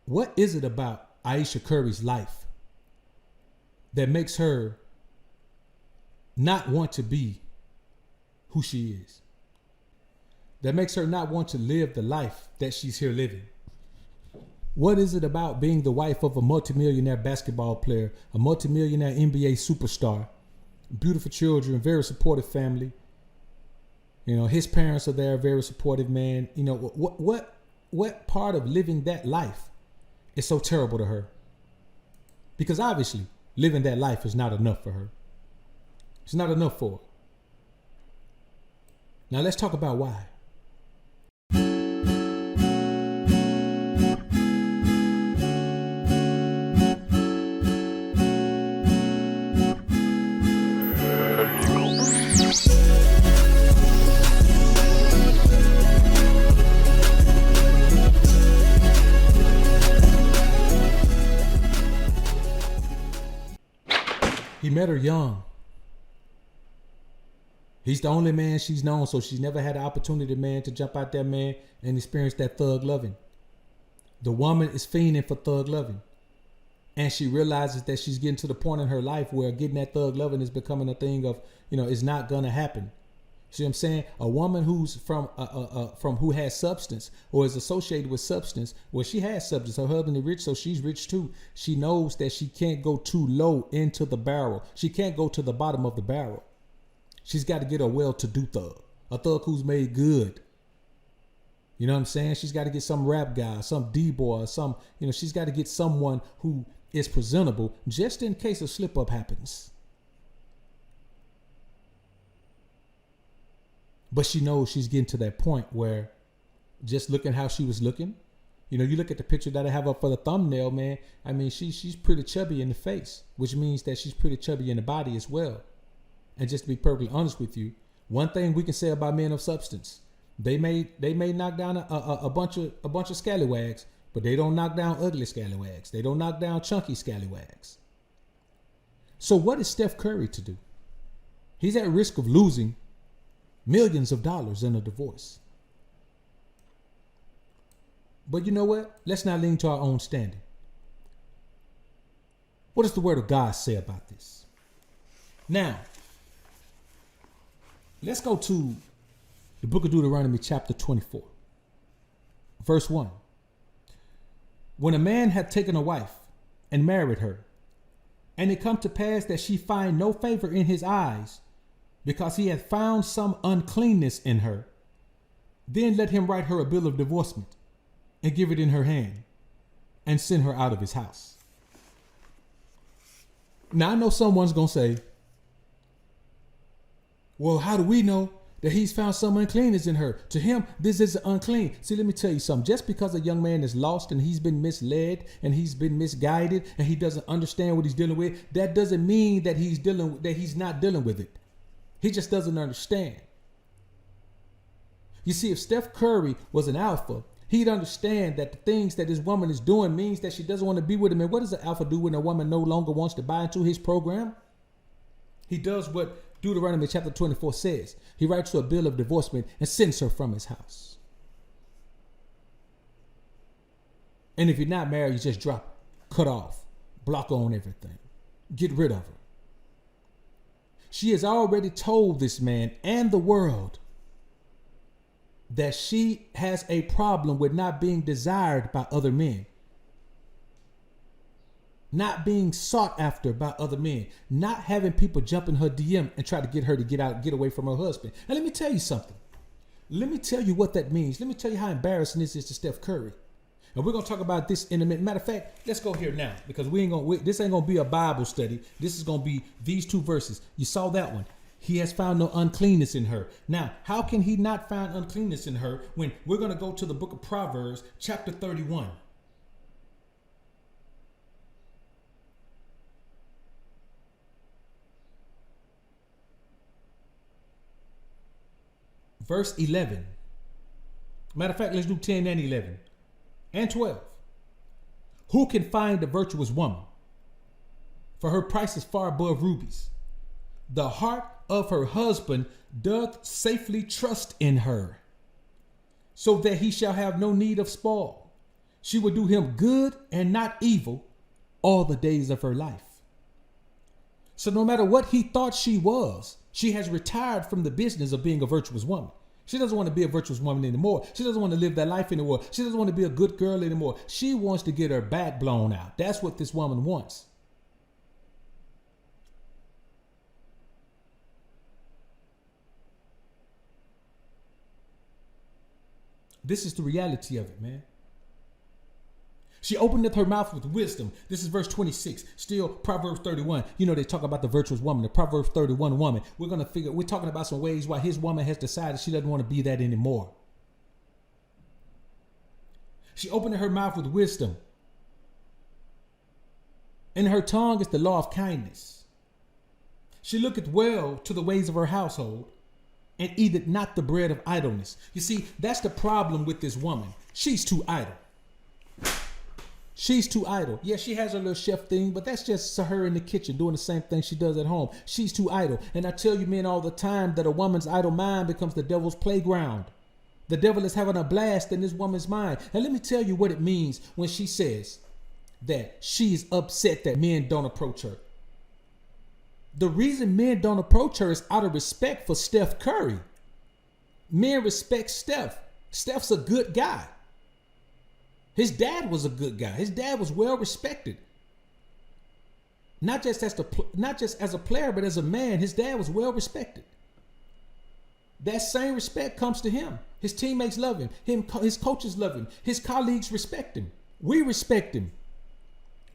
What is it about Ayesha Curry's life that makes her not want to be who she is? That makes her not want to live the life that she's here living? What is it about being the wife of a multimillionaire basketball player, a multimillionaire NBA superstar, beautiful children, very supportive family? You know, his parents are there, very supportive man. You know, what part of living that life is so terrible to her? Because obviously, living that life is not enough for her. It's not enough for her. Now let's talk about why. He met her young. He's the only man she's known, so she's never had the opportunity, man, to jump out there, man, and experience that thug loving. The woman is fiending for thug loving. And she realizes that she's getting to the point in her life where getting that thug loving is becoming a thing of, you know, it's not gonna happen. See what I'm saying? A woman who's from who has substance or is associated with substance, well, she has substance. Her husband is rich, so she's rich too. She knows that she can't go too low into the barrel. She can't go to the bottom of the barrel. She's got to get a well-to-do thug, a thug who's made good. You know what I'm saying? She's got to get some rap guy, some D-boy, some, you know, she's got to get someone who is presentable just in case a slip-up happens. But she knows she's getting to that point where just looking how she was looking, you know, you look at the picture that I have up for the thumbnail, man. I mean, she's pretty chubby in the face, which means that she's pretty chubby in the body as well. And just to be perfectly honest with you, one thing we can say about men of substance, they may knock down a bunch of scallywags, but they don't knock down ugly scallywags. They don't knock down chunky scallywags. So what is Steph Curry to do? He's at risk of losing millions of dollars in a divorce. But you know what? Let's not lean to our own standing. What does the word of God say about this? Now, let's go to the book of Deuteronomy chapter 24, verse 1. When a man hath taken a wife and married her, and it come to pass that she find no favor in his eyes, because he hath found some uncleanness in her, then let him write her a bill of divorcement and give it in her hand and send her out of his house. Now I know someone's going to say, well, how do we know that he's found some uncleanness in her? To him, this is unclean. See, let me tell you something. Just because a young man is lost and he's been misled and he's been misguided and he doesn't understand what he's dealing with, that doesn't mean that he's not dealing with it. He just doesn't understand. You see, if Steph Curry was an alpha, he'd understand that the things that this woman is doing means that she doesn't want to be with him. And what does an alpha do when a woman no longer wants to buy into his program? He does what Deuteronomy chapter 24 says. He writes her a bill of divorcement and sends her from his house. And if you're not married, you just drop her, cut off, block her on everything, get rid of her. She has already told this man and the world that she has a problem with not being desired by other men, not being sought after by other men, not having people jump in her DM and try to get her to get away from her husband. And let me tell you something. Let me tell you what that means. Let me tell you how embarrassing this is to Steph Curry. And we're going to talk about this in a minute. Matter of fact, let's go here now, because this ain't going to be a Bible study. This is going to be these two verses. You saw that one. He has found no uncleanness in her. Now, how can he not find uncleanness in her when we're going to go to the book of Proverbs, chapter 31. Verse 11. Matter of fact, let's do 10 and 11. And 12. Who can find a virtuous woman? For her price is far above rubies. The heart of her husband doth safely trust in her, so that he shall have no need of spoil. She would do him good and not evil all the days of her life. So no matter what he thought she was, she has retired from the business of being a virtuous woman. She doesn't want to be a virtuous woman anymore. She doesn't want to live that life anymore. She doesn't want to be a good girl anymore. She wants to get her back blown out. That's what this woman wants. This is the reality of it, man. She opened her mouth with wisdom. This is verse 26. Still Proverbs 31. You know, they talk about the virtuous woman, the Proverbs 31 woman. We're talking about some ways why his woman has decided she doesn't want to be that anymore. She opened her mouth with wisdom. In her tongue is the law of kindness. She looketh well to the ways of her household, and eateth not the bread of idleness. You see, that's the problem with this woman. She's too idle. She's too idle. Yeah, she has her little chef thing, but that's just her in the kitchen doing the same thing she does at home. She's too idle. And I tell you men all the time that a woman's idle mind becomes the devil's playground. The devil is having a blast in this woman's mind. And let me tell you what it means when she says that she's upset that men don't approach her. The reason men don't approach her is out of respect for Steph Curry. Men respect Steph. Steph's a good guy. His dad was a good guy. His dad was well respected. Not just as a player, but as a man, his dad was well respected. That same respect comes to him. His teammates love him. His coaches love him. His colleagues respect him. We respect him.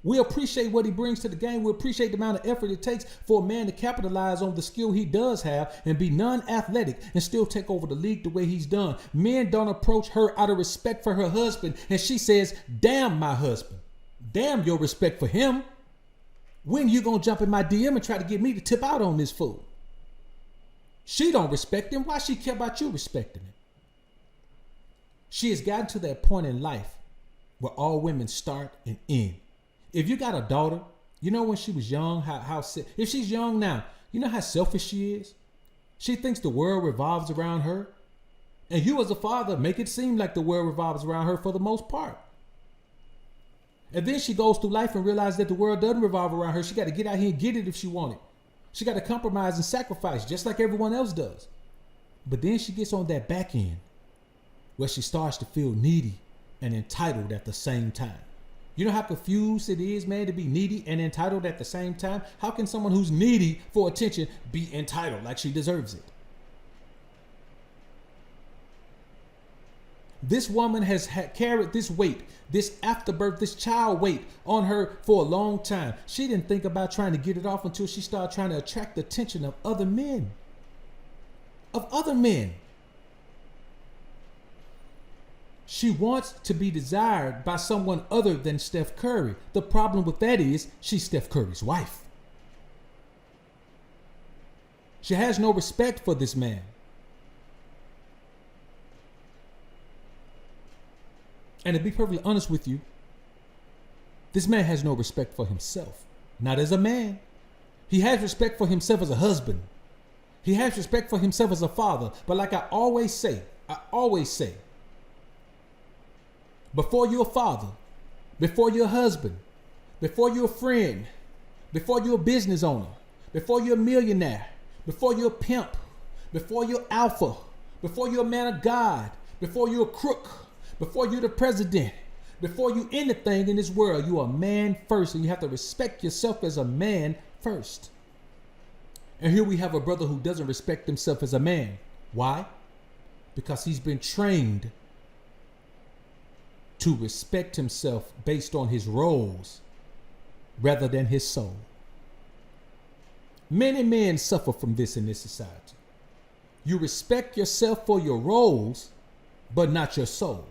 We appreciate what he brings to the game. We appreciate the amount of effort it takes for a man to capitalize on the skill he does have and be non-athletic and still take over the league the way he's done. Men don't approach her out of respect for her husband. And she says, damn my husband. Damn your respect for him. When you gonna jump in my DM and try to get me to tip out on this fool? She don't respect him. Why she care about you respecting him? She has gotten to that point in life where all women start and end. If you got a daughter, you know when she was young, if she's young now, you know how selfish she is? She thinks the world revolves around her. And you as a father make it seem like the world revolves around her for the most part. And then she goes through life and realizes that the world doesn't revolve around her. She got to get out here and get it if she wants it. She got to compromise and sacrifice just like everyone else does. But then she gets on that back end where she starts to feel needy and entitled at the same time. You know how confused it is, man, to be needy and entitled at the same time? How can someone who's needy for attention be entitled like she deserves it? This woman has carried this weight, this afterbirth, this child weight on her for a long time. She didn't think about trying to get it off until she started trying to attract the attention of other men. She wants to be desired by someone other than Steph Curry. The problem with that is she's Steph Curry's wife. She has no respect for this man. And to be perfectly honest with you, this man has no respect for himself. Not as a man. He has respect for himself as a husband. He has respect for himself as a father. But like I always say, before you're a father, before you're a husband, before you're a friend, before you're a business owner, before you're a millionaire, before you're a pimp, before you're alpha, before you're a man of God, before you're a crook, before you're the president, before you anything in this world, you're a man first, and you have to respect yourself as a man first. And here we have a brother who doesn't respect himself as a man. Why? Because he's been trained to respect himself based on his roles rather than his soul. Many men suffer from this in this society. You respect yourself for your roles, but not your soul.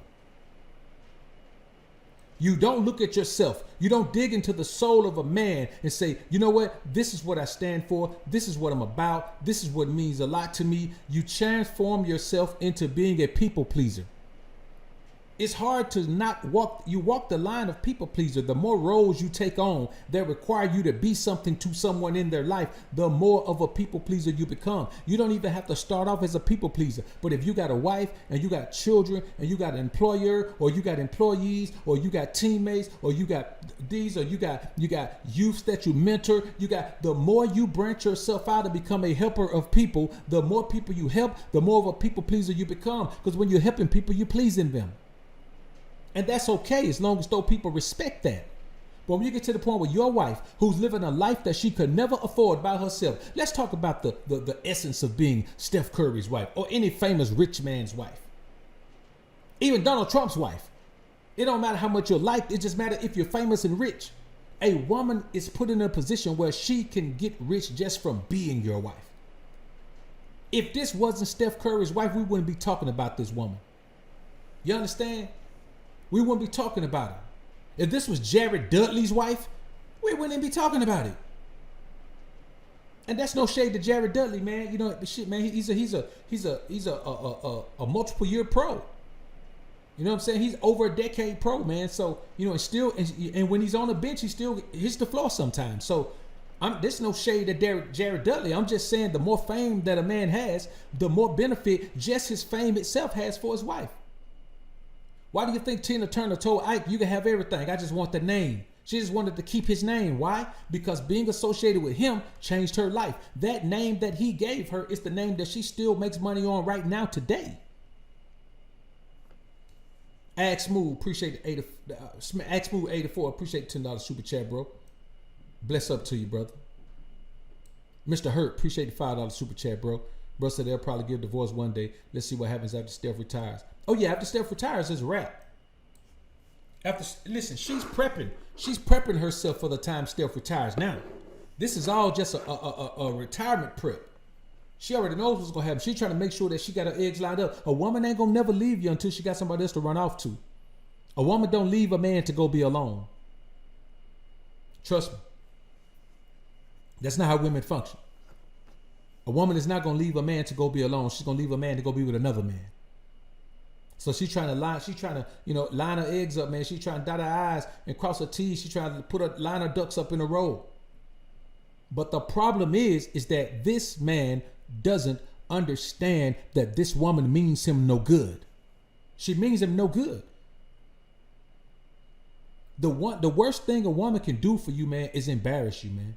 You don't look at yourself. You don't dig into the soul of a man and say, you know what? This is what I stand for. This is what I'm about. This is what means a lot to me. You transform yourself into being a people pleaser. It's hard to not walk. You walk the line of people pleaser. The more roles you take on that require you to be something to someone in their life, the more of a people pleaser you become. You don't even have to start off as a people pleaser. But if you got a wife and you got children and you got an employer or you got employees or you got teammates or you got these or you got youths that you mentor, the more you branch yourself out and become a helper of people, the more people you help, the more of a people pleaser you become. Because when you're helping people, you're pleasing them. And that's okay as long as those people respect that. But when you get to the point where your wife, who's living a life that she could never afford by herself, let's talk about the essence of being Steph Curry's wife or any famous rich man's wife. Even Donald Trump's wife. It don't matter how much you're liked. It just matters if you're famous and rich. A woman is put in a position where she can get rich just from being your wife. If this wasn't Steph Curry's wife, we wouldn't be talking about this woman. You understand? We wouldn't be talking about it. If this was Jared Dudley's wife, we wouldn't be talking about it. And that's no shade to Jared Dudley, man. You know the shit, man. He's a multiple year pro. You know what I'm saying? He's over a decade pro, man. So and when he's on the bench, he still hits the floor sometimes. So there's no shade at Jared Dudley. I'm just saying the more fame that a man has, the more benefit just his fame itself has for his wife. Why do you think Tina Turner told Ike, you can have everything, I just want the name? She just wanted to keep his name. Why? Because being associated with him changed her life. That name that he gave her is the name that she still makes money on right now today. Ag Smooth, appreciate the Ag Smooth 84, appreciate the $10 super chat, bro. Bless up to you, brother. Mr. Hurt, appreciate the $5 super chat, bro. Bro said they'll probably give divorce one day. Let's see what happens after Steph retires. Oh yeah, after Steph retires, it's a wrap. Listen, she's prepping. She's prepping herself for the time Steph retires. Now, this is all just a retirement prep. She already knows what's gonna happen. She's trying to make sure that she got her eggs lined up. A woman ain't gonna never leave you until she got somebody else to run off to. A woman don't leave a man to go be alone. Trust me. That's not how women function. A woman is not gonna leave a man to go be alone. She's gonna leave a man to go be with another man. So she's trying to line her eggs up, man. She's trying to dot her I's and cross her T's. She's trying to line her ducks up in a row. But the problem is that this man doesn't understand that this woman means him no good. She means him no good. The worst thing a woman can do for you, man, is embarrass you, man.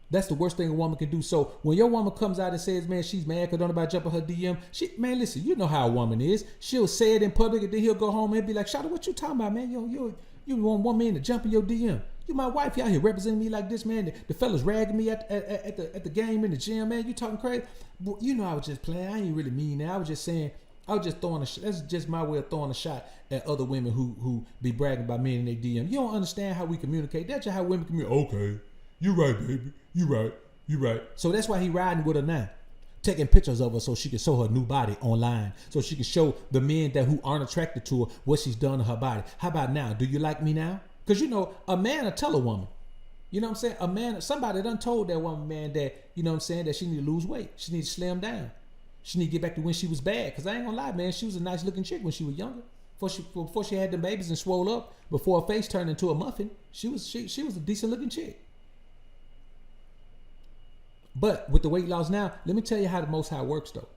That's the worst thing a woman can do. So when your woman comes out and says, man, she's mad because don't nobody jump on her DM, man, listen, you know how a woman is. She'll say it in public and then he'll go home and be like, Shawty, what you talking about, man? You want one man to jump in your DM. You my wife, you out here representing me like this, man. The fellas ragging me at the game in the gym, man. You talking crazy? Well, you know I was just playing. I ain't really mean that. I was just saying, I was just throwing a shot. That's just my way of throwing a shot at other women who be bragging about men in their DM. You don't understand how we communicate. That's just how women communicate. Okay, you right, baby. You right. So that's why he riding with her now. Taking pictures of her so she can show her new body online. So she can show the men who aren't attracted to her what she's done to her body. How about now? Do you like me now? Because a man will tell a woman. You know what I'm saying? Somebody done told that woman, man, that, you know what I'm saying, that she need to lose weight. She need to slim down. She need to get back to when she was bad. Because I ain't gonna lie, man, she was a nice looking chick when she was younger. Before she had them babies and swole up, before her face turned into a muffin, she was a decent looking chick. But with the weight loss now, let me tell you how the Most High works though.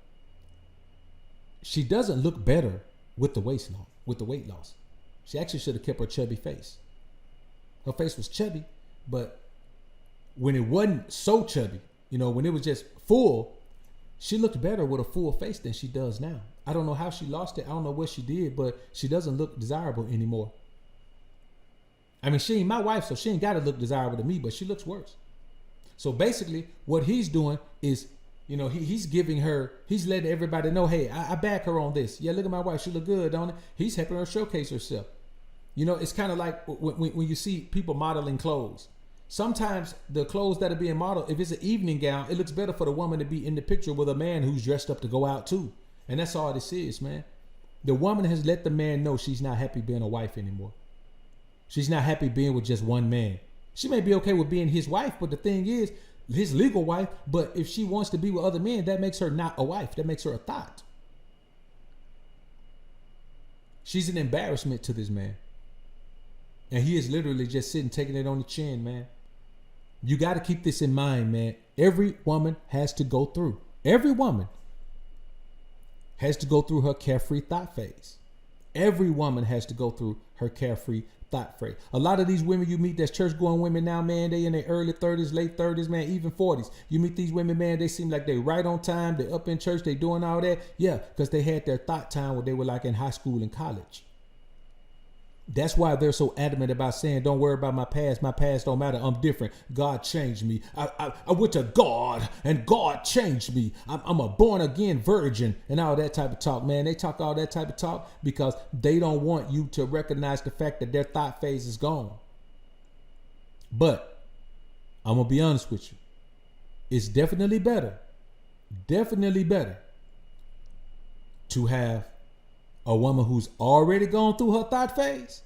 She doesn't look better with the weight loss. She actually should have kept her chubby face. Her face was chubby, but when it wasn't so chubby, when it was just full, she looked better with a full face than she does now. I don't know how she lost it. I don't know what she did, but she doesn't look desirable anymore. I mean, she ain't my wife, so she ain't got to look desirable to me, but she looks worse. So basically, what he's doing is, he's letting everybody know, hey, I back her on this. Yeah, look at my wife. She look good, don't it? He's helping her showcase herself. It's kind of like when you see people modeling clothes. Sometimes the clothes that are being modeled, if it's an evening gown, it looks better for the woman to be in the picture with a man who's dressed up to go out too. And that's all this is, man. The woman has let the man know she's not happy being a wife anymore. She's not happy being with just one man. She may be okay with being his wife, but the thing is, his legal wife, but if she wants to be with other men, that makes her not a wife. That makes her a thought. She's an embarrassment to this man. And he is literally just sitting, taking it on the chin, man. You got to keep this in mind, man. Every woman has to go through. Every woman has to go through her carefree thought phase. Every woman has to go through her carefree thought phase. A lot of these women you meet that's church-going women now, man, they in their early 30s, late 30s, man, even 40s. You meet these women, man, they seem like they right on time. They up in church. They doing all that. Yeah, because they had their thought time when they were like in high school and college. That's why they're so adamant about saying, don't worry about my past. My past don't matter. I'm different. God changed me. I went to God and God changed me. I'm a born again virgin and all that type of talk, man. They talk all that type of talk because they don't want you to recognize the fact that their thought phase is gone. But I'm going to be honest with you. It's definitely better to have a woman who's already gone through her thought phase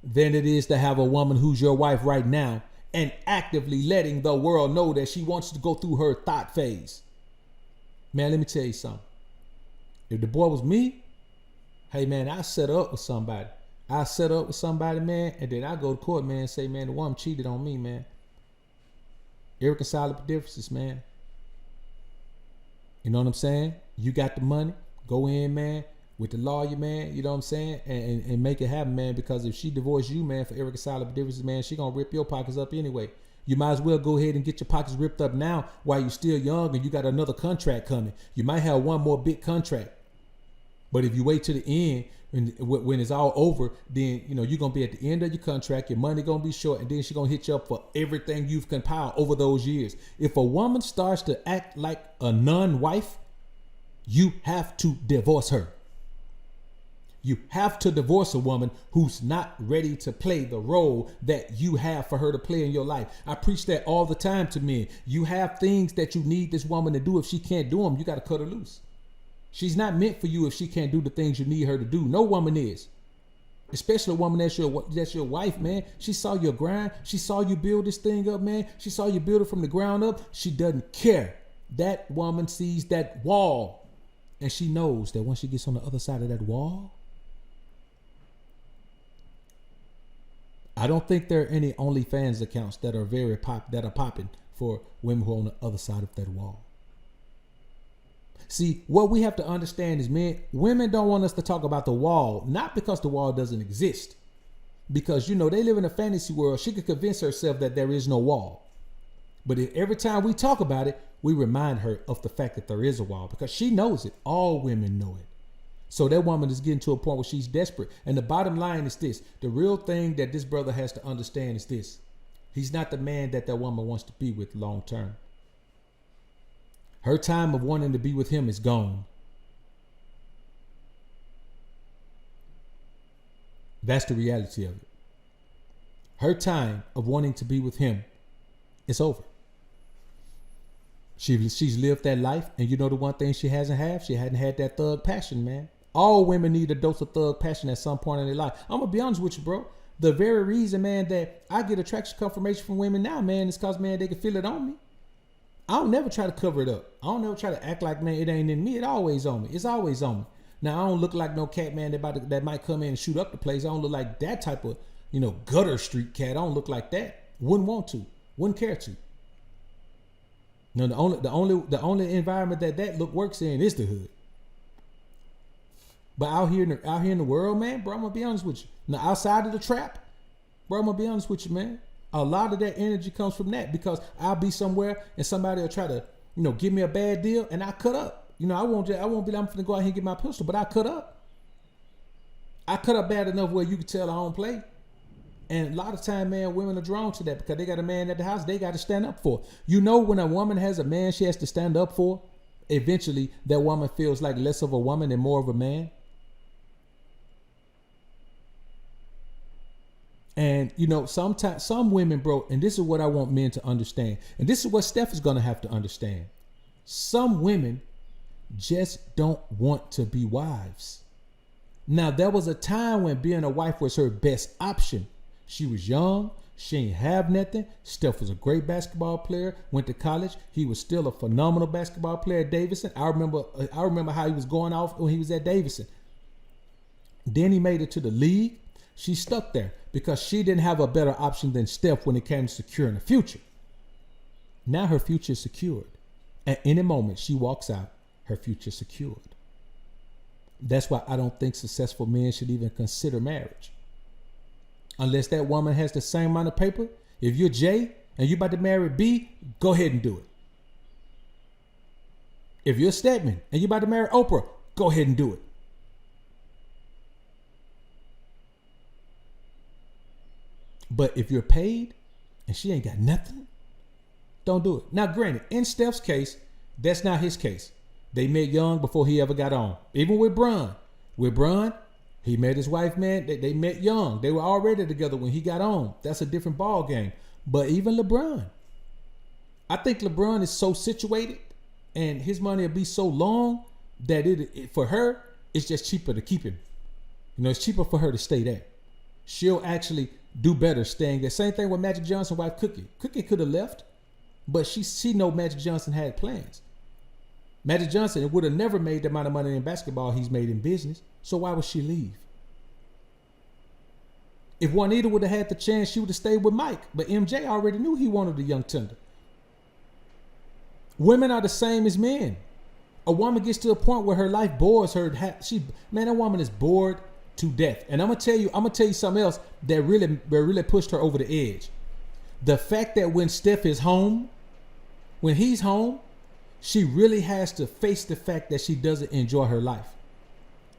than it is to have a woman who's your wife right now and actively letting the world know that she wants to go through her thought phase. Man, let me tell you something. If the boy was me, hey man, I set up with somebody. Man, and then I go to court, man, and say, man, the woman cheated on me, man. Irreconcilable differences, man. You know what I'm saying? You got the money, go in, man, with the lawyer, man, you know what I'm saying? And make it happen, man, because if she divorced you, man, for irreconcilable differences, man, she gonna rip your pockets up anyway. You might as well go ahead and get your pockets ripped up now while you're still young and you got another contract coming. You might have one more big contract. But if you wait to the end, when it's all over, then, you know, you're gonna be at the end of your contract, your money gonna be short, and then she's gonna hit you up for everything you've compiled over those years. If a woman starts to act like a non-wife, you have to divorce her. You have to divorce a woman who's not ready to play the role that you have for her to play in your life. I preach that all the time to men. You have things that you need this woman to do. If she can't do them, you got to cut her loose. She's not meant for you if she can't do the things you need her to do. No woman is. Especially a woman that's your wife, man. She saw your grind. She saw you build this thing up, man. She saw you build it from the ground up. She doesn't care. That woman sees that wall. And she knows that once she gets on the other side of that wall, I don't think there are any OnlyFans accounts that are that are popping for women who are on the other side of that wall. See, what we have to understand is, man, women don't want us to talk about the wall, not because the wall doesn't exist. Because, you know, they live in a fantasy world. She could convince herself that there is no wall. But every time we talk about it, we remind her of the fact that there is a wall because she knows it. All women know it. So that woman is getting to a point where she's desperate. And the bottom line is this. The real thing that this brother has to understand is this. He's not the man that woman wants to be with long term. Her time of wanting to be with him is gone. That's the reality of it. Her time of wanting to be with him is over. She's lived that life. And you know the one thing she hasn't had? She hadn't had that thug passion, man. All women need a dose of thug passion at some point in their life. I'm going to be honest with you, bro. The very reason, man, that I get attraction confirmation from women now, man, is because, man, they can feel it on me. I don't never try to cover it up. I don't never try to act like, man, it ain't in me. It always on me. It's always on me. Now, I don't look like no cat, man, that might come in and shoot up the place. I don't look like that type of, you know, gutter street cat. I don't look like that. Wouldn't want to. Wouldn't care to. No, the only environment that look works in is the hood. But out here in the world, man, bro, I'm gonna be honest with you. Now, outside of the trap, bro, I'm gonna be honest with you, man. A lot of that energy comes from that because I'll be somewhere and somebody will try to, you know, give me a bad deal and I cut up. You know, I won't be like, I'm finna go out here and get my pistol, but I cut up. I cut up bad enough where you can tell I don't play. And a lot of time, man, women are drawn to that because they got a man at the house they got to stand up for. You know, when a woman has a man she has to stand up for, eventually that woman feels like less of a woman and more of a man. And, you know, sometimes some women, bro, and this is what I want men to understand. And this is what Steph is going to have to understand. Some women just don't want to be wives. Now, there was a time when being a wife was her best option. She was young. She ain't have nothing. Steph was a great basketball player. Went to college. He was still a phenomenal basketball player at Davidson. I remember how he was going off when he was at Davidson. Then he made it to the league. She's stuck there because she didn't have a better option than Steph when it came to securing the future. Now her future is secured. At any moment she walks out, her future is secured. That's why I don't think successful men should even consider marriage. Unless that woman has the same amount of paper. If you're J and you're about to marry B, go ahead and do it. If you're Stedman and you're about to marry Oprah, go ahead and do it. But if you're paid and she ain't got nothing, don't do it. Now, granted, in Steph's case, that's not his case. They met young before he ever got on. Even with Bron. With Bron, he met his wife, man. They met young. They were already together when he got on. That's a different ball game. But even LeBron, I think LeBron is so situated and his money will be so long that it for her, it's just cheaper to keep him. You know, it's cheaper for her to stay there. She'll actually do better staying there. Same thing with Magic Johnson's wife, Cookie. Cookie could have left, but she know Magic Johnson had plans. Magic Johnson would have never made the amount of money in basketball he's made in business. So why would she leave? If Juanita would have had the chance, she would have stayed with Mike. But MJ already knew he wanted a young tender. Women are the same as men. A woman gets to a point where her life bores her. That woman is bored to death. And I'm gonna tell you something else that really pushed her over the edge. The fact that when Steph is home, when he's home, she really has to face the fact that she doesn't enjoy her life.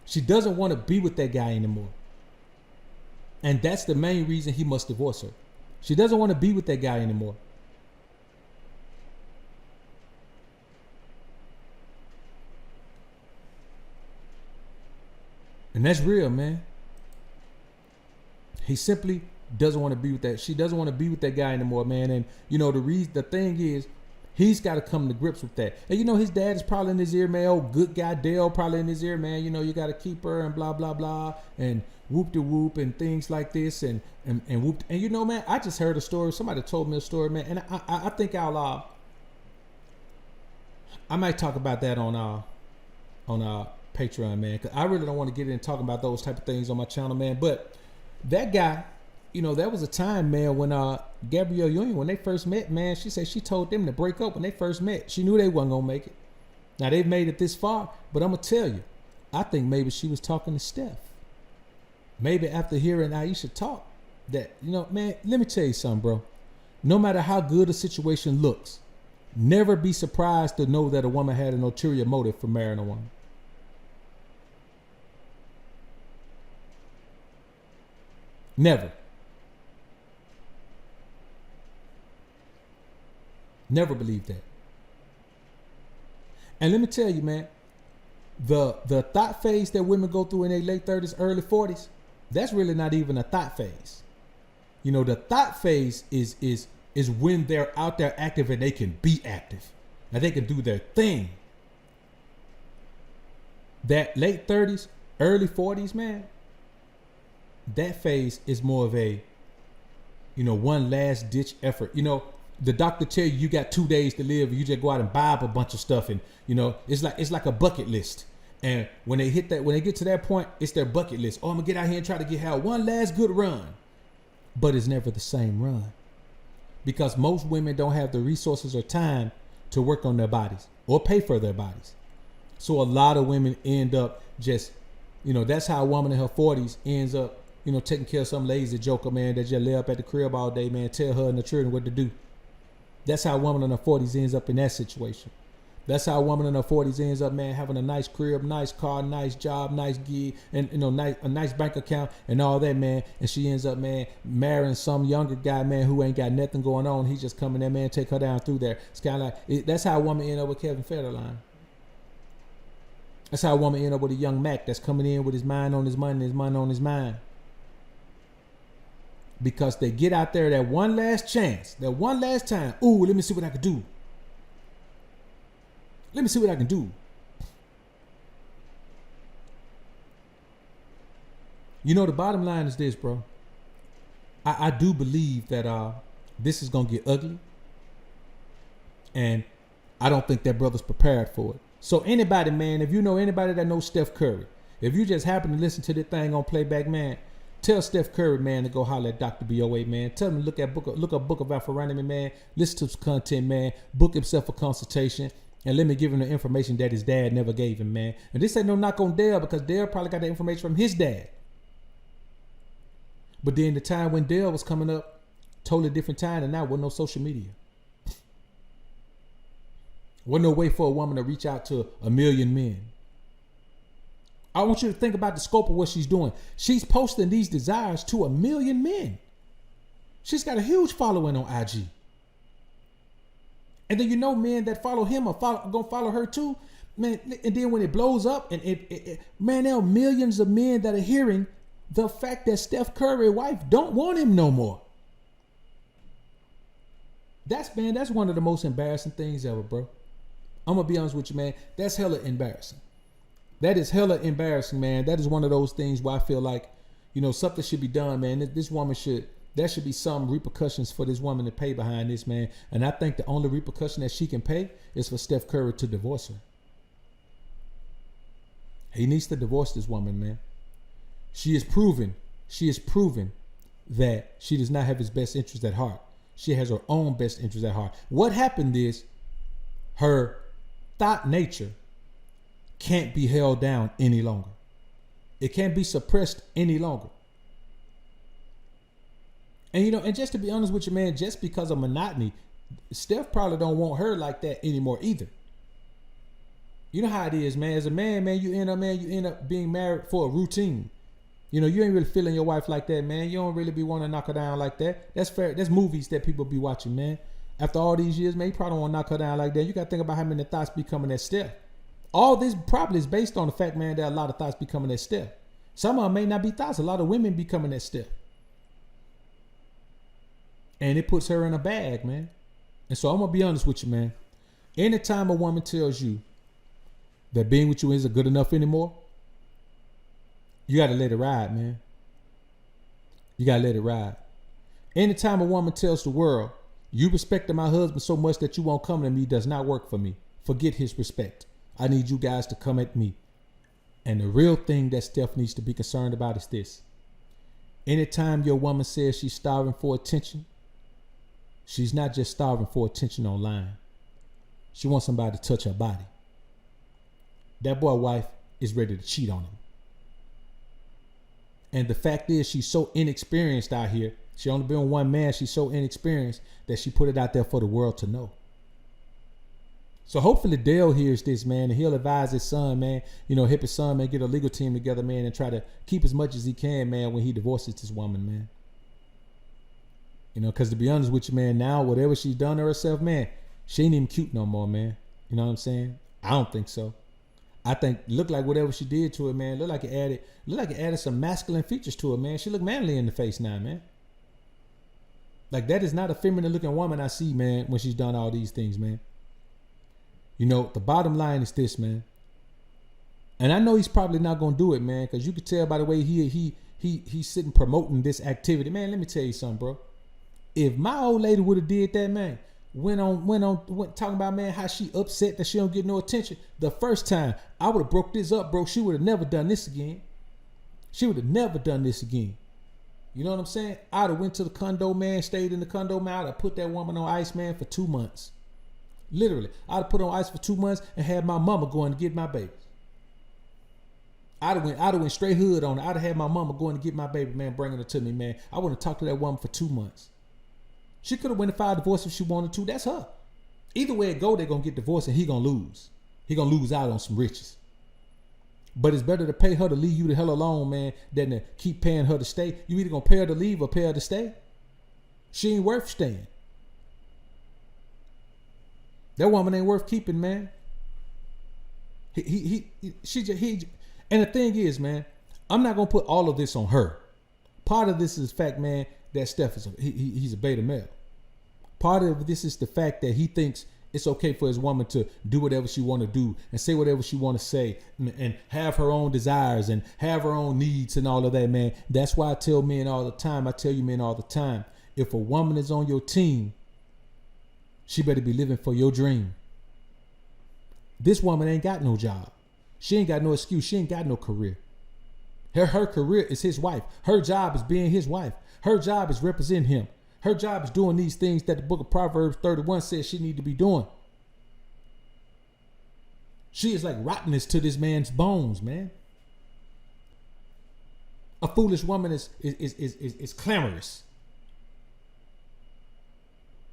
She doesn't want to be with that guy anymore. And that's the main reason he must divorce her. She doesn't want to be with that guy anymore. And that's real, man. He simply doesn't want to be with that. She doesn't want to be with that guy anymore, man. And you know, the thing is, he's got to come to grips with that. And you know, his dad is probably in his ear, man. Oh, good guy Dale probably in his ear, man. You know, you got to keep her and blah, blah, blah. And whoop de whoop and things like this and whoop. And you know, man, I just heard a story. Somebody told me a story, man. And I think I might talk about that on Patreon, man. Because I really don't want to get in talking about those type of things on my channel, man. But that guy, you know, there was a time, man, when Gabrielle Union, when they first met, man, she said she told them to break up when they first met. She knew they wasn't going to make it. Now, they've made it this far, but I'm going to tell you, I think maybe she was talking to Steph. Maybe after hearing Ayesha talk, that, you know, man, let me tell you something, bro. No matter how good a situation looks, never be surprised to know that a woman had an ulterior motive for marrying a woman. Never. Never believe that. And let me tell you, man, the thought phase that women go through in their late 30s, early 40s, that's really not even a thought phase. You know, the thought phase is when they're out there active and they can be active and they can do their thing. That late 30s, early 40s, man, that phase is more of a, you know, one last ditch effort. You know, the doctor tell you got 2 days to live, and you just go out and buy up a bunch of stuff, and you know, it's like a bucket list. And when they get to that point, it's their bucket list. Oh, I'm gonna get out here and try to have one last good run, but it's never the same run because most women don't have the resources or time to work on their bodies or pay for their bodies. So a lot of women end up just, you know, that's how a woman in her 40s ends up, you know, taking care of some lazy joker, man, that just lay up at the crib all day, man, tell her and the children what to do. That's how a woman in her 40s ends up in that situation. That's how a woman in her 40s ends up, man, having a nice crib, nice car, nice job, nice gig, and, you know, a nice bank account and all that, man. And she ends up, man, marrying some younger guy, man, who ain't got nothing going on. He's just coming there, man, take her down through there. It's kind of like, that's how a woman end up with Kevin Federline. That's how a woman end up with a young Mac that's coming in with his mind on his money and his money on his mind. Because they get out there that one last chance, that one last time. Ooh, let me see what I can do. Let me see what I can do. You know, the bottom line is this, bro. I do believe that this is going to get ugly. And I don't think that brother's prepared for it. So anybody, man, if you know anybody that knows Steph Curry, If you just happen to listen to this thing on playback, man, tell Steph Curry, man, to go holler at Dr. BOA, man. Tell him to look up Book of Alpharonomy, man. Listen to some content, man. Book himself a consultation. And let me give him the information that his dad never gave him, man. And this ain't no knock on Dale, because Dale probably got the information from his dad. But then the time when Dale was coming up, totally different time, and now wasn't no social media. Wasn't no way for a woman to reach out to a million men. I want you to think about the scope of what she's doing. She's posting these desires to a million men. She's got a huge following on IG. And then men that follow him are gonna follow her too, man. And then when it blows up, and man, there are millions of men that are hearing the fact that Steph Curry's wife don't want him no more. That's one of the most embarrassing things ever, bro. I'm gonna be honest with you, man. That's hella embarrassing. That is hella embarrassing, man. That is one of those things where I feel like, something should be done, man. This woman there should be some repercussions for this woman to pay behind this, man. And I think the only repercussion that she can pay is for Steph Curry to divorce her. He needs to divorce this woman, man. She is proven that she does not have his best interest at heart. She has her own best interest at heart. What happened is her thought nature can't be held down any longer. It can't be suppressed any longer. And and just to be honest with you, man, just because of monotony, Steph probably don't want her like that anymore either. You know how it is, man. As a man, you end up being married for a routine. You ain't really feeling your wife like that, man. You don't really be wanting to knock her down like that. That's fair. That's movies that people be watching, man. After all these years, man, you probably don't want to knock her down like that. You got to think about how many thoughts be coming at Steph. All this probably is based on the fact, man, that a lot of thoughts be coming at Steph. Some of them may not be thoughts. A lot of women be coming at Steph. And it puts her in a bag, man. And so I'm going to be honest with you, man. Anytime a woman tells you that being with you isn't good enough anymore, you got to let it ride, man. You got to let it ride. Anytime a woman tells the world, you respected my husband so much that you won't come to me, does not work for me. Forget his respect. I need you guys to come at me. And the real thing that Steph needs to be concerned about is this. Anytime your woman says she's starving for attention, she's not just starving for attention online. She wants somebody to touch her body. That boy wife is ready to cheat on him. And the fact is, she's so inexperienced out here. She only been with one man. She's so inexperienced that she put it out there for the world to know. So hopefully Dale hears this, man, and he'll advise his son, man, help his son, man, get a legal team together, man, and try to keep as much as he can, man, when he divorces this woman, man. Because to be honest with you, man, now whatever she's done to herself, man, she ain't even cute no more, man. You know what I'm saying? I don't think so. I think look like whatever she did to her, man, look like it added some masculine features to her, man. She look manly in the face now, man. Like, that is not a feminine looking woman I see, man, when she's done all these things, man. The bottom line is this, man. And I know he's probably not gonna do it, man, because you could tell by the way he's sitting promoting this activity. Man, let me tell you something, bro. If my old lady would have did that, man, went talking about, man, how she upset that she don't get no attention. The first time, I would have broke this up, bro. She would have never done this again. She would have never done this again. You know what I'm saying? I'd have went to the condo, man, stayed in the condo, man. I'd have put that woman on ice, man, for 2 months. Literally. I'd have put her on ice for 2 months and had my mama going to get my baby. I'd have went straight hood on her. I'd have had my mama going to get my baby, man, bringing her to me, man. I wouldn't have talked to that woman for 2 months. She could have went and filed a divorce if she wanted to. That's her. Either way it go, they're going to get divorced and he going to lose. He going to lose out on some riches. But it's better to pay her to leave you the hell alone, man, than to keep paying her to stay. You either going to pay her to leave or pay her to stay. She ain't worth staying. That woman ain't worth keeping, man. And the thing is, man, I'm not going to put all of this on her. Part of this is the fact, man, that Steph is he's a beta male. Part of this is the fact that he thinks it's okay for his woman to do whatever she want to do and say whatever she want to say and have her own desires and have her own needs and all of that, man. That's why I tell men all the time, if a woman is on your team, she better be living for your dream. This woman ain't got no job. She ain't got no excuse. She ain't got no career. Her career is his wife. Her job is being his wife. Her job is representing him. Her job is doing these things that the book of Proverbs 31 says she need to be doing. She is like rottenness to this man's bones, man. A foolish woman is clamorous.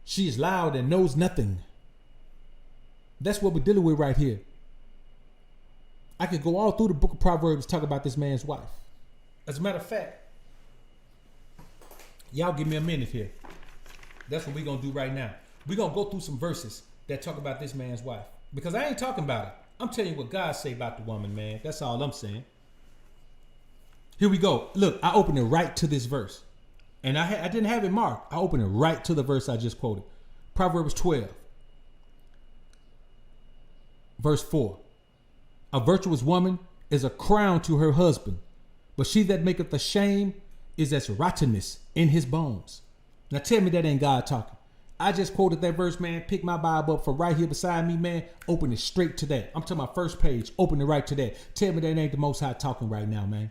She is loud and knows nothing. That's what we're dealing with right here. I could go all through the book of Proverbs talk about this man's wife. As a matter of fact, y'all give me a minute here. That's what we're going to do right now. We're going to go through some verses that talk about this man's wife. Because I ain't talking about it. I'm telling you what God say about the woman, man. That's all I'm saying. Here we go. Look, I opened it right to this verse. And I didn't have it marked. I opened it right to the verse I just quoted. Proverbs 12. Verse 4. A virtuous woman is a crown to her husband, but she that maketh a shame is as rottenness in his bones. Now tell me that ain't God talking. I just quoted that verse, man. Pick my Bible up from right here beside me, man. Open it straight to that. I'm talking about first page. Open it right to that. Tell me that ain't the Most High talking right now, man.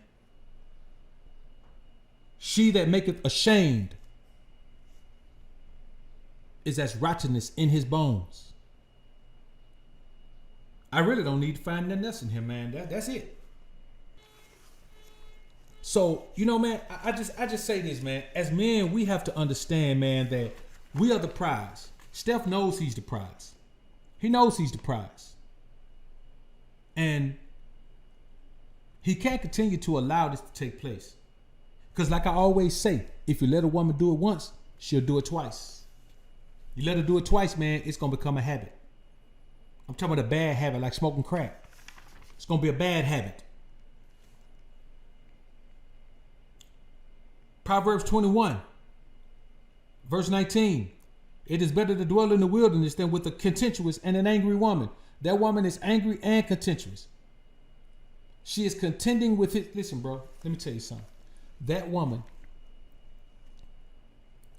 She that maketh ashamed is as rottenness in his bones. I really don't need to find nothing else in him, man. That's it. So, you know, man, I just say this, man. As men, we have to understand, man, that we are the prize. Steph knows he's the prize. He knows he's the prize. And he can't continue to allow this to take place. Because like I always say, if you let a woman do it once, she'll do it twice. You let her do it twice, man, it's going to become a habit. I'm talking about a bad habit, like smoking crack. It's going to be a bad habit. Proverbs 21, verse 19. It is better to dwell in the wilderness than with a contentious and an angry woman. That woman is angry and contentious. She is contending with it. Listen, bro, let me tell you something. That woman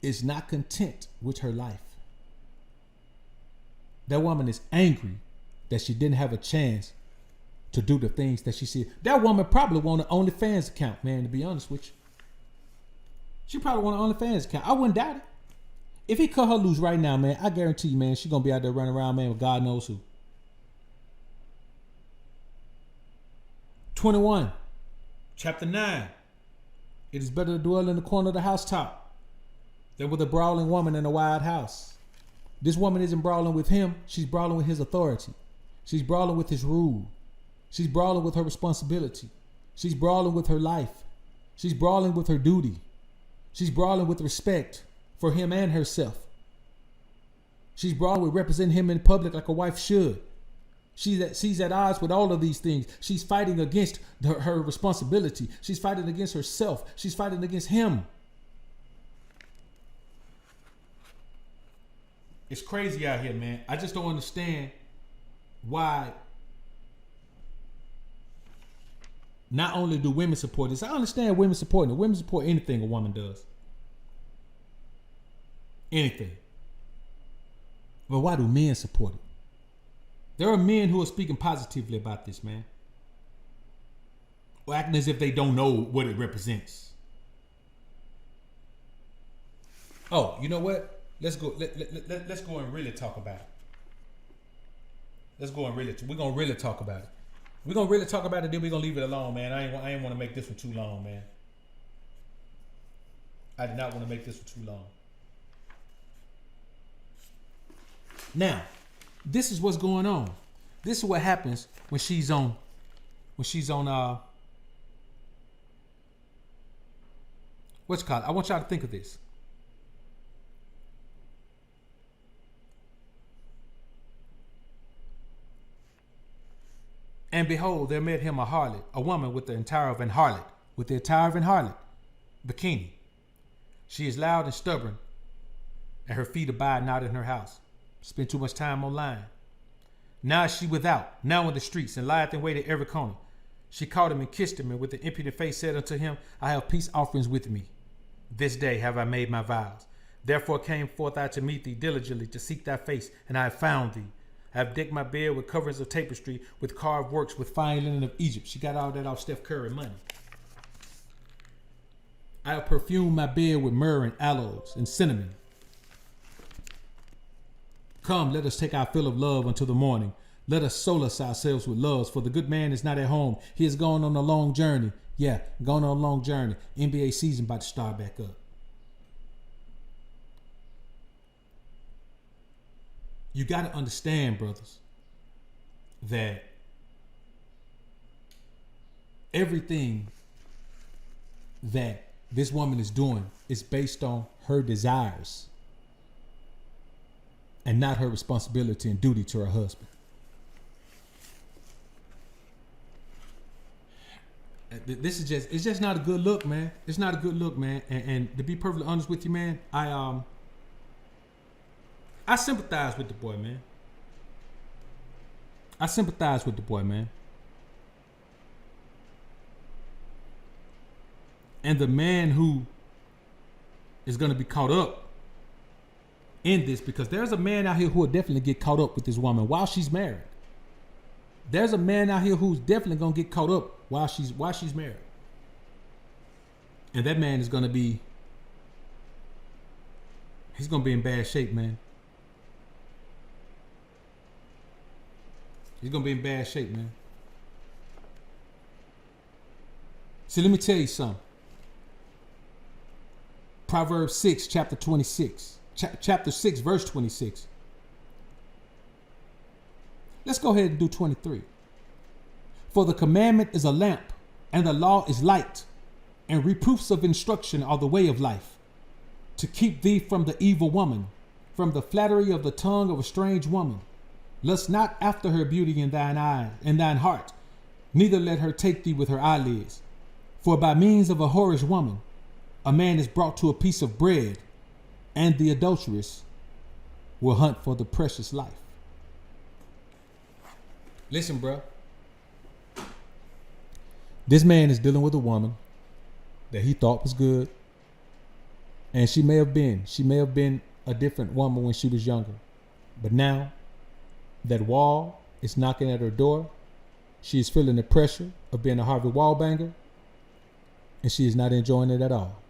is not content with her life. That woman is angry that she didn't have a chance to do the things that she said. That woman probably want an OnlyFans account, man, to be honest with you. She probably want an OnlyFans account. I wouldn't doubt it. If he cut her loose right now, man, I guarantee you, man, she's going to be out there running around, man, with God knows who. 21, chapter 9. It is better to dwell in the corner of the housetop than with a brawling woman in a wide house. This woman isn't brawling with him. She's brawling with his authority. She's brawling with his rule. She's brawling with her responsibility. She's brawling with her life. She's brawling with her duty. She's brawling with respect for him and herself. She's brawling with representing him in public like a wife should. She's at odds with all of these things. She's fighting against her responsibility. She's fighting against herself. She's fighting against him. It's crazy out here, man. I just don't understand why not only do women support this. I understand women supporting it. Women support anything a woman does. Anything. But why do men support it? There are men who are speaking positively about this, man. Or acting as if they don't know what it represents. Oh, you know what? Let's go. Let's go and really talk about it. Let's go and really. We're gonna really talk about it. We're gonna really talk about it. Then we're gonna leave it alone, man. I ain't want to make this one too long, man. I did not want to make this one too long. Now, this is what's going on. This is what happens when she's on. What's it called? I want y'all to think of this. And behold, there met him a harlot, a woman with the attire of an harlot, bikini. She is loud and stubborn, and her feet abide not in her house. Spend too much time online. Now is she without, now in the streets, and lieth in wait at every corner. She caught him and kissed him, and with an impudent face said unto him, I have peace offerings with me. This day have I made my vows. Therefore came forth I to meet thee diligently, to seek thy face, and I have found thee. I have decked my bed with coverings of tapestry, with carved works, with fine linen of Egypt. She got all that off Steph Curry money. I perfume my bed with myrrh and aloes and cinnamon. Come, let us take our fill of love until the morning. Let us solace ourselves with loves, for the good man is not at home. He has gone on a long journey. Yeah, gone on a long journey. NBA season about to start back up. You got to understand, brothers, that everything that this woman is doing is based on her desires and not her responsibility and duty to her husband. This is just, it's just not a good look, man. It's not a good look, man. And to be perfectly honest with you, man, I sympathize with the boy, man. I sympathize with the boy, man. And the man who is going to be caught up in this, because there's a man out here who will definitely get caught up with this woman while she's married. There's a man out here who's definitely going to get caught up while she's married. And that man is going to be, he's going to be in bad shape, man. He's going to be in bad shape, man. See, let me tell you something. Proverbs 6, chapter 26. Chapter 6, verse 26. Let's go ahead and do 23. For the commandment is a lamp, and the law is light, and reproofs of instruction are the way of life, to keep thee from the evil woman, from the flattery of the tongue of a strange woman. Lust not after her beauty in thine eye, in thine heart, neither let her take thee with her eyelids. For by means of a whorish woman, a man is brought to a piece of bread, and the adulteress will hunt for the precious life. Listen, bro. This man is dealing with a woman that he thought was good. And she may have been a different woman when she was younger. But now that wall is knocking at her door. She is feeling the pressure of being a Harvey Wallbanger. And she is not enjoying it at all.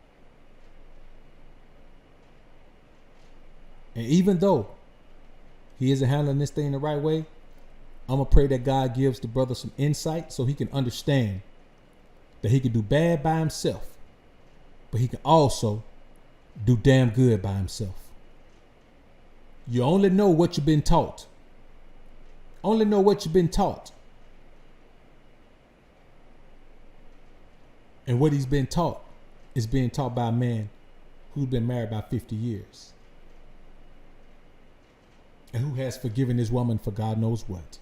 And even though he isn't handling this thing the right way, I'm going to pray that God gives the brother some insight so he can understand that he can do bad by himself, but he can also do damn good by himself. You only know what you've been taught. Only know what you've been taught. And what he's been taught is being taught by a man who's been married about 50 years. And who has forgiven his woman for God knows what.